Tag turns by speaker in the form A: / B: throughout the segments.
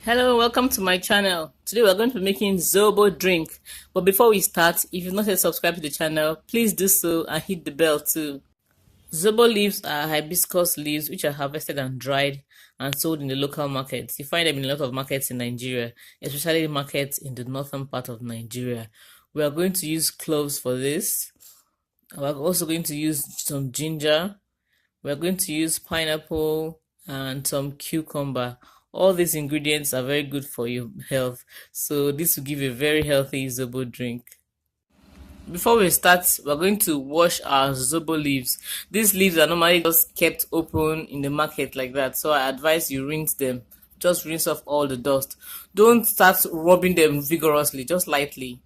A: Hello, welcome to my channel. Today we're going to be making Zobo drink. But before we start, if you've not yet subscribed to the channel, please do so and hit the bell too. Zobo leaves are hibiscus leaves which are harvested and dried and sold in the local markets. You find them in a lot of markets in Nigeria, especially markets in the northern part of Nigeria. We are going to use cloves for this. We're also going to use some ginger. We're going to use pineapple and some cucumber. All these ingredients are very good for your health, so this will give a very healthy Zobo drink. Before we start, we're going to wash our Zobo leaves. These leaves are normally just kept open in the market like that, so I advise you rinse them. Just rinse off all the dust. Don't start rubbing them vigorously, just lightly.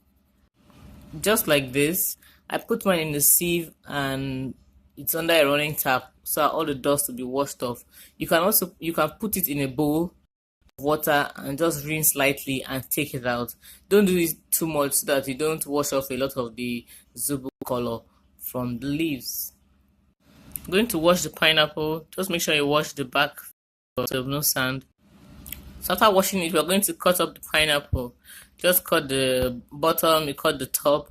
A: Just like this. I put mine in the sieve and it's under a running tap, so all the dust will be washed off. You can put it in a bowl of water and just rinse lightly and take it out. Don't do it too much so that you don't wash off a lot of the Zobo color from the leaves. I'm going to wash the pineapple. Just make sure you wash the back so there's no sand. So after washing it, we're going to cut up the pineapple. Just cut the bottom, you cut the top,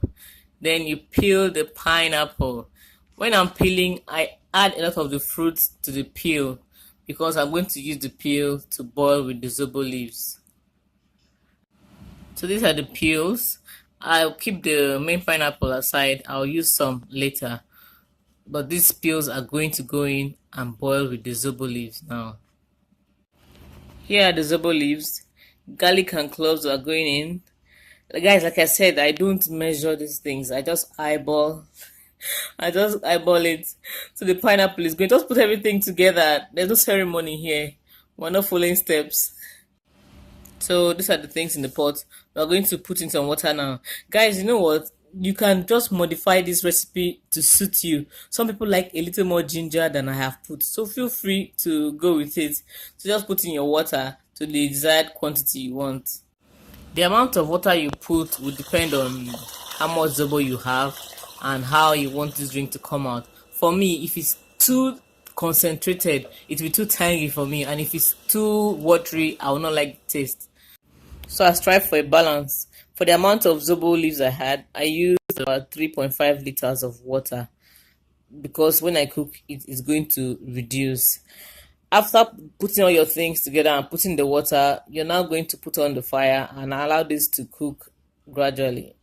A: then you peel the pineapple. When I'm peeling, I add a lot of the fruit to the peel because I'm going to use the peel to boil with the Zobo leaves. So these are the peels. I'll keep the main pineapple aside. I'll use some later. But these peels are going to go in and boil with the Zobo leaves now. Here are the Zobo leaves. Garlic and cloves are going in. Guys, like I said, I don't measure these things. I just eyeball it. So the pineapple is going. Just put everything together. There's no ceremony here. We're not following steps. So these are the things in the pot. We're going to put in some water now. Guys, you know what? You can just modify this recipe to suit you. Some people like a little more ginger than I have put. So feel free to go with it. So just put in your water to the desired quantity you want. The amount of water you put will depend on how much Zobo you have and how you want this drink to come out. For me, if it's too concentrated, it will be too tangy for me, and if it's too watery, I will not like the taste. So I strive for a balance. For the amount of Zobo leaves I had, I used about 3.5 liters of water because when I cook, it is going to reduce. After putting all your things together and putting the water, you're now going to put on the fire and allow this to cook gradually.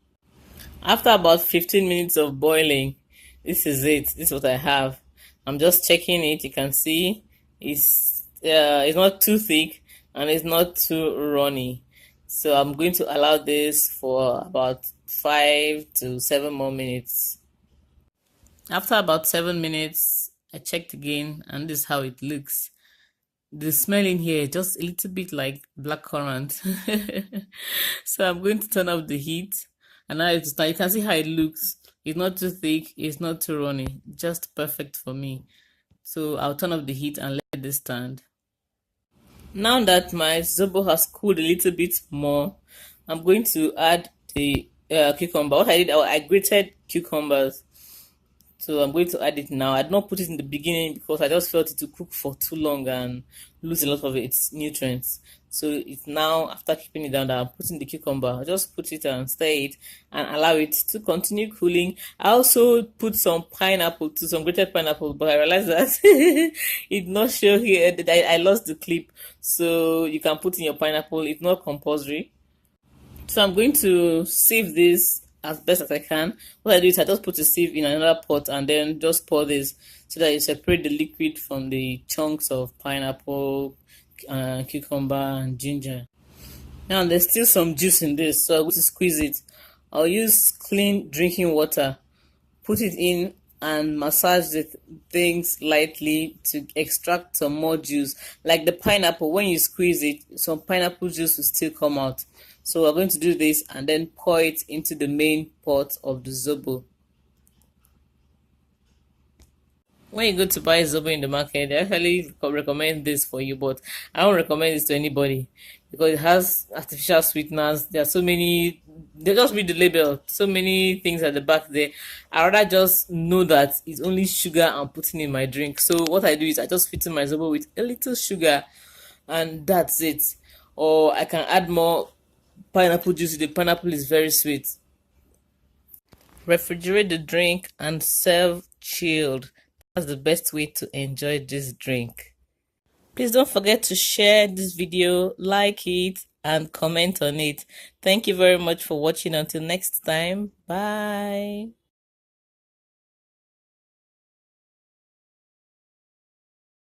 A: After about 15 minutes of boiling, this is it. This is what I have. I'm just checking it. You can see it's not too thick and it's not too runny. So I'm going to allow this for about 5 to 7 more minutes. After about 7 minutes, I checked again and this is how it looks. The smell in here just a little bit like blackcurrant. So I'm going to turn off the heat. And now it's done. You can see how it looks. It's not too thick. It's not too runny. Just perfect for me. So I'll turn off the heat and let this stand. Now that my Zobo has cooled a little bit more, I'm going to add the cucumber. What I did, I grated cucumbers. So I'm going to add it now. I did not put it in the beginning because I just felt it to cook for too long and lose a lot of its nutrients. So it's now, after keeping it down, that I'm putting the cucumber. I just put it and stir it and allow it to continue cooling. I also put some pineapple, some grated pineapple, but I realized that it did not show here. I lost the clip. So you can put in your pineapple. It's not compulsory. So I'm going to sieve this as best as I can. What I do is I just put the sieve in another pot and then just pour this so that you separate the liquid from the chunks of pineapple, cucumber and ginger. Now there's still some juice in this, so I'm going to squeeze it. I'll use clean drinking water, put it in and massage the things lightly to extract some more juice. Like the pineapple, when you squeeze it, some pineapple juice will still come out. So we're going to do this and then pour it into the main pot of the Zobo. When you go to buy Zobo in the market, they actually recommend this for you, but I don't recommend this to anybody because it has artificial sweeteners. There are so many, they just read the label, so many things at the back there. I rather just know that it's only sugar I'm putting in my drink. So what I do is I just fill in my Zobo with a little sugar and that's it. or I can add more pineapple juice. The pineapple is very sweet. Refrigerate the drink and serve chilled. That's the best way to enjoy this drink. Please don't forget to share this video, like it, and comment on it. Thank you very much for watching. Until next time, bye.